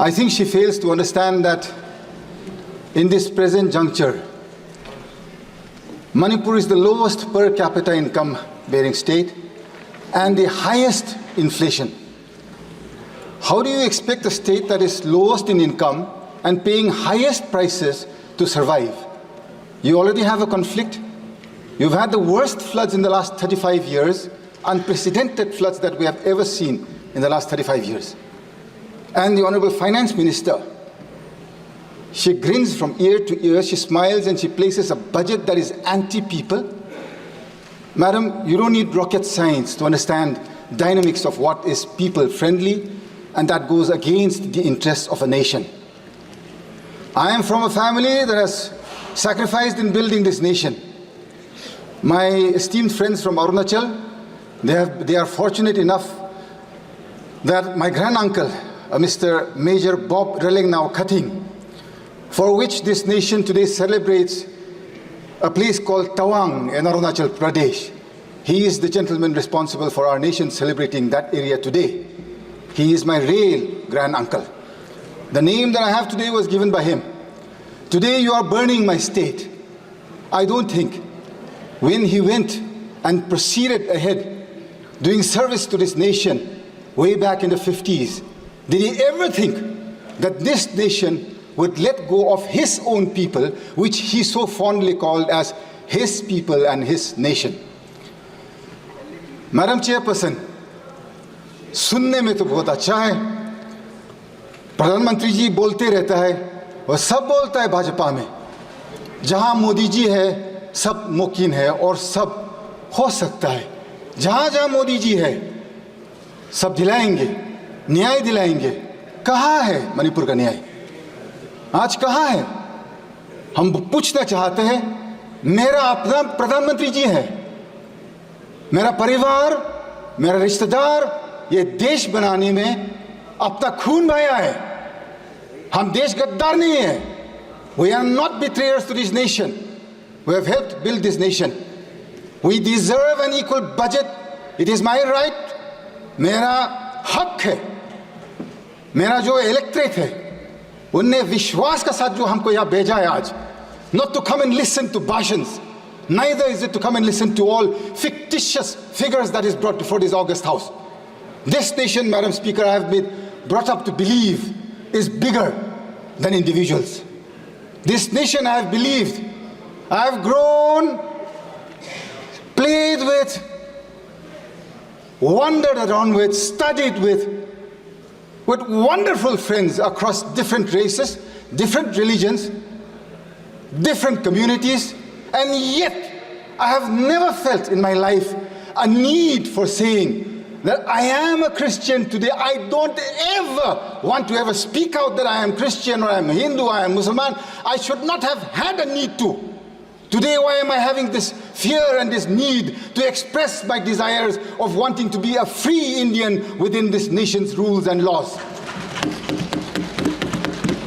I think she fails to understand that in this present juncture, Manipur is the lowest per capita income bearing state and the highest inflation. How do you expect a state that is lowest in income and paying highest prices to survive? You already have a conflict. You've had the worst floods in the last 35 years, unprecedented floods that we have ever seen in the last 35 years. And the Honorable Finance Minister, she grins from ear to ear, she smiles and she places a budget that is anti-people. Madam, you don't need rocket science to understand dynamics of what is people-friendly, and that goes against the interests of a nation. I am from a family that has sacrificed in building this nation. My esteemed friends from Arunachal, they are fortunate enough that my granduncle, Mr. Major Bob Relengnau Cutting, for which this nation today celebrates a place called Tawang in Arunachal Pradesh. He is the gentleman responsible for our nation celebrating that area today. He is my real granduncle. The name that I have today was given by him. Today you are burning my state. I don't think when he went and proceeded ahead doing service to this nation way back in the 50s, did he ever think that this nation would let go of his own people, which he so fondly called as his people and his nation? Madam Chairperson, सुनने में तो बहुत अच्छा है, प्रधानमंत्री जी बोलते रहता है, वह सब बोलता है भाजपा में, जहां मोदी जी है सब मुमकिन है और सब हो सकता है, जहां जहां मोदी जी है सब दिलाएंगे, न्याय दिलाएंगे। कहाँ है मणिपुर का न्याय? आज कहाँ है? हम पूछना चाहते हैं। मेरा अपना प्रधानमंत्री जी है, मेरा परिवार, मेरा रिश्तेदार ये देश बनाने में अपना खून बहाया है। हम देश गद्दार नहीं है। We are not betrayers to this nation. We have helped build this nation. We deserve an equal budget. It is my right. मेरा हक है। मेरा जो इलेक्ट्रेट है, उनने विश्वास का साथ जो हमको यहाँ भेजा है आज, not to come and listen to bhashans, neither is it to come and listen to all fictitious figures that is brought before this august house. This nation, Madam Speaker, I have been brought up to believe is bigger than individuals. This nation I have believed, I have grown, played with, wandered around with, studied with wonderful friends across different races, different religions, different communities, and yet I have never felt in my life a need for saying that I am a Christian today. I don't ever want to ever speak out that I am Christian or I am Hindu, I am Muslim. I should not have had a need to. Today, why am I having this fear and this need to express my desires of wanting to be a free Indian within this nation's rules and laws?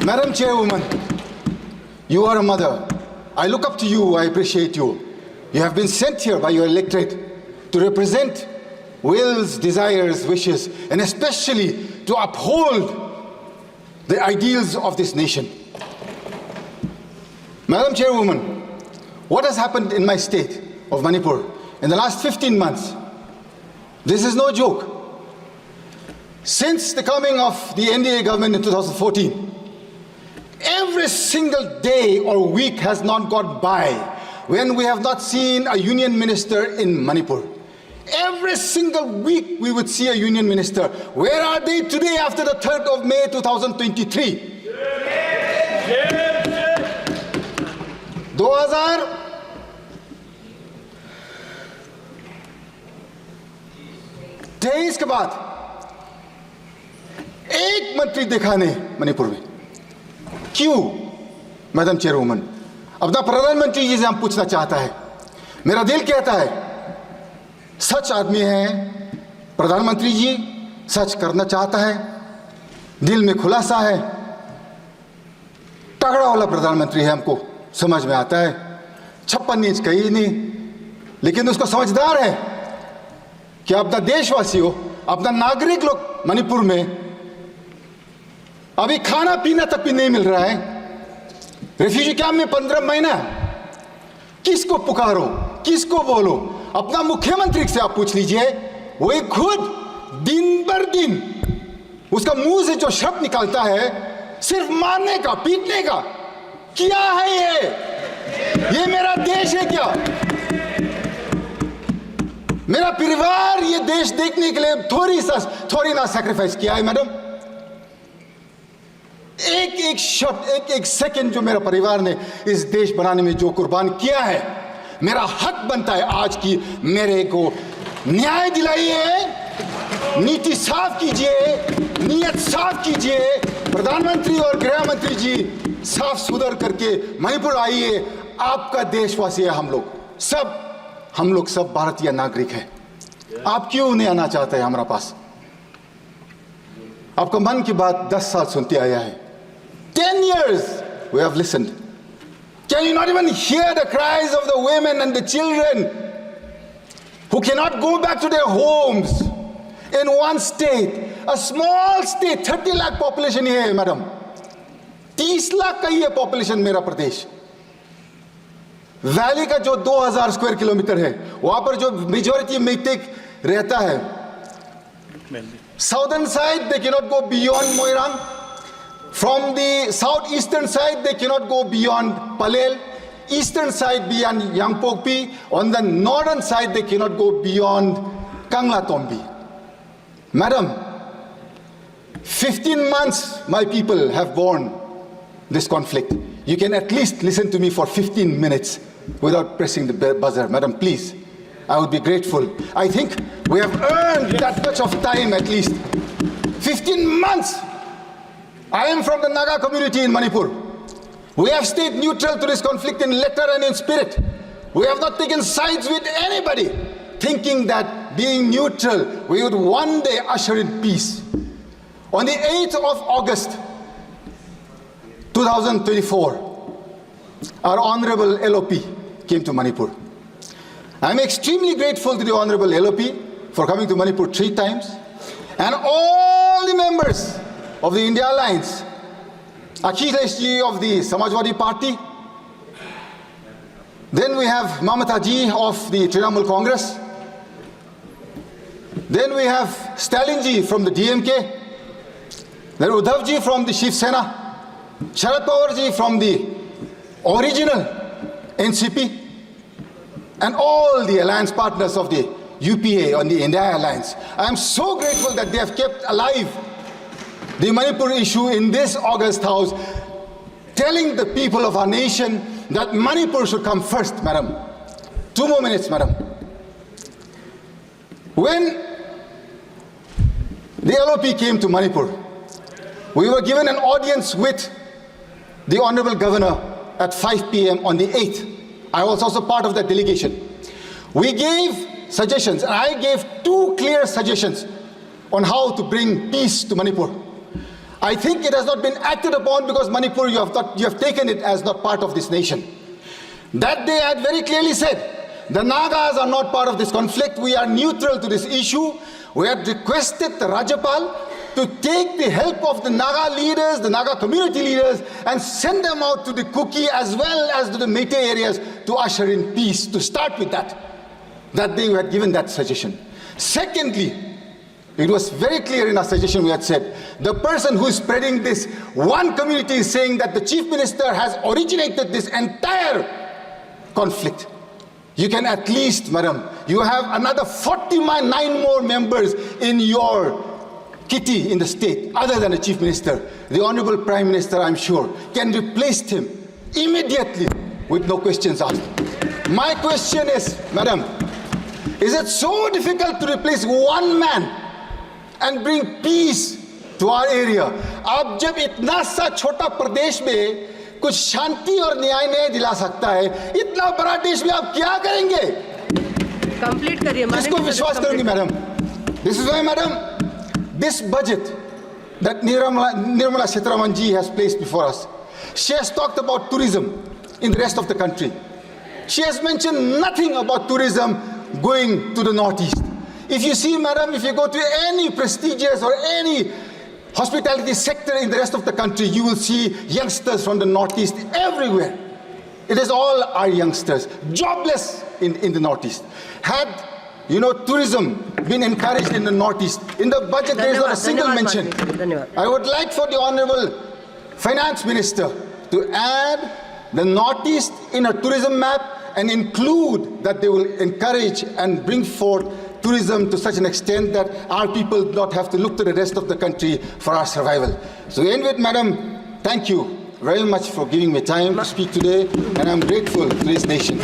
Madam Chairwoman, you are a mother. I look up to you, I appreciate you. You have been sent here by your electorate to represent wills, desires, wishes, and especially to uphold the ideals of this nation. Madam Chairwoman, what has happened in my state of Manipur in the last 15 months? This is no joke. Since the coming of the NDA government in 2014, every single day or week has not gone by when we have not seen a union minister in Manipur. Every single week we would see a union minister. Where are they today after the 3rd of May 2023? 2023 के बाद एक मंत्री देखा नहीं मणिपुर में। क्यों madam चेयरवुमन? अपना प्रधानमंत्री जी से हम पूछना चाहता है। मेरा दिल कहता है सच आदमी है प्रधानमंत्री जी, सच करना चाहता है, दिल में खुलासा है, तगड़ा वाला प्रधानमंत्री है, हमको समझ में आता है। 56 इंच कहीं नहीं, लेकिन उसको समझदार है कि अपना देशवासियों, अपना नागरिक लोग मणिपुर में अभी खाना पीना तक भी नहीं मिल रहा है। रेफ्यूजी कैंप में 15 महीना, किसको पुकारो, किसको बोलो? अपना मुख्यमंत्री से आप पूछ लीजिए, वही खुद दिन भर दिन उसका मुंह से जो शब्द निकलता है सिर्फ मारने का, पीटने का। क्या है ये मेरा देश है क्या? मेरा परिवार ये देश देखने के लिए थोड़ी ना सैक्रिफाइस किया है मैडम। एक एक शब्द, एक एक सेकंड जो मेरा परिवार ने इस देश बनाने में जो कुर्बान किया है, मेरा हक बनता है आज की मेरे को न्याय दिलाइए, नीति साफ कीजिए, नीयत साफ कीजिए। प्रधानमंत्री और गृह मंत्री जी साफ सुधर करके मणिपुर आइए। आपका देशवासी है हम लोग सब भारतीय नागरिक हैं। आप क्यों नहीं आना चाहते हैं हमारा पास? आपका मन की बात 10 साल सुनते आया है। 10 years we have listened. Can you not even hear the cries of the women and the children who cannot go back to their homes in one state, a small state, 30 lakh population here, madam. 30 lakh का ही है population मेरा प्रदेश। Valley का जो 2000 square kilometre है, वहां पर जो majority Meitei रहता है, southern side they cannot go beyond Moirang, from the south eastern side they cannot go beyond Palel, eastern side beyond Yangpokpi, on the northern side they cannot go beyond Kanglatombi. Madam, 15 months my people have borne this conflict. You can at least listen to me for 15 minutes without pressing the buzzer. Madam, please, I would be grateful. I think we have earned that much of time at least. 15 months. I am from the Naga community in Manipur. We have stayed neutral to this conflict in letter and in spirit. We have not taken sides with anybody, thinking that being neutral, we would one day usher in peace. On the 8th of August, 2024, our Honorable LOP came to Manipur. I'm extremely grateful to the Honorable LOP for coming to Manipur 3 times, and all the members of the India Alliance, Akhilesh ji of the Samajwadi Party, then we have Mamata ji of the Trinamool Congress, then we have Stalin ji from the DMK, then Uddhav ji from the Shiv Sena, Sharad Pawar ji from the original NCP, and all the alliance partners of the UPA on the India Alliance. I am so grateful that they have kept alive the Manipur issue in this August House, telling the people of our nation that Manipur should come first, madam. 2 more minutes, madam. When the LOP came to Manipur, we were given an audience with the Honorable Governor at 5 p.m. on the 8th. I was also part of that delegation. We gave suggestions, and I gave 2 clear suggestions on how to bring peace to Manipur. I think it has not been acted upon because Manipur, you have taken it as not part of this nation. That day I had very clearly said, the Nagas are not part of this conflict. We are neutral to this issue. We had requested the Rajapal to take the help of the Naga leaders, the Naga community leaders, and send them out to the Kuki as well as to the Meitei areas to usher in peace, to start with that. That day we had given that suggestion. Secondly, it was very clear in our suggestion, we had said, the person who is spreading this, one community is saying that the Chief Minister has originated this entire conflict. You can at least, madam, you have another 49 more members in your kitty in the state, other than the Chief Minister. The Honorable Prime Minister, I'm sure, can replace him immediately with no questions asked. My question is, madam, is it so difficult to replace one man and bring peace to our area? आप जब इतना सा छोटा प्रदेश में कुछ शांति और न्याय नहीं दिला सकता है, इतना बड़ा देश में आप क्या करेंगे? कंप्लीट करिए। किसको विश्वास करूंगी madam? This is why, madam, this budget that Nirmala Sitharaman ji has placed before us, she has talked about tourism in the rest of the country. She has mentioned nothing about tourism going to the northeast. If you see, madam, if you go to any prestigious or any hospitality sector in the rest of the country, you will see youngsters from the Northeast everywhere. It is all our youngsters, jobless in the Northeast. Had, tourism been encouraged in the Northeast, in the budget there is not a single mention. I would like for the Honorable Finance Minister to add the Northeast in a tourism map and include that they will encourage and bring forth tourism to such an extent that our people do not have to look to the rest of the country for our survival. So in with, Madam, thank you very much for giving me time to speak today, and I'm grateful to this nation.